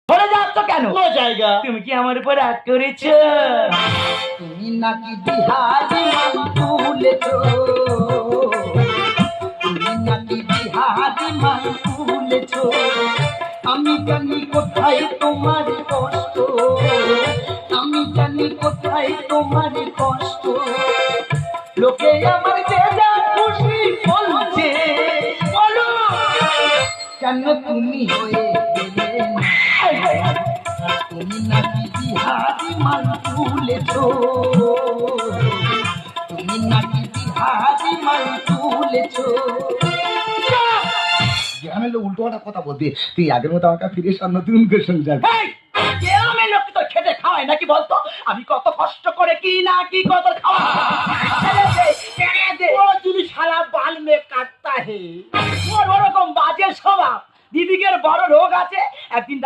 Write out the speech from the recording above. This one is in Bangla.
সরে যাচ্ছ কেন? ও জায়গা তুমি কি আমার উপর রাগ করেছ? তুমি নাকি বিহারি মান তুলেছ, তুমি নাকি বিহারি মান তুলেছ। আমি জানি কোথায় তোমার কষ্ট, আমি জানি কোথায় তোমার কষ্ট। লোকে আমার যে যা খুশি বলছে, বলো কেন তুমি হয়ে গেলে না? তুমি নাকি বিহারি মান তুলেছ, তুমি নাকি বিহারি মান তুলেছ। গ্রামের লোক উল্টো একটা কথা বলতে, তুই আগের মতো আমাকে ফিরে এসে নতুন করে সংসার। গ্রামের লোক তো খেতে খাওয়ায় নাকি বলতো? আমি কত কষ্ট করে কি না কি কত খাওয়া। ও যদি সারা বাল মে কাটতা হে, ওর ওরকম বাজে স্বভাব। দিদিকের বড় রোগ আছে, একদিন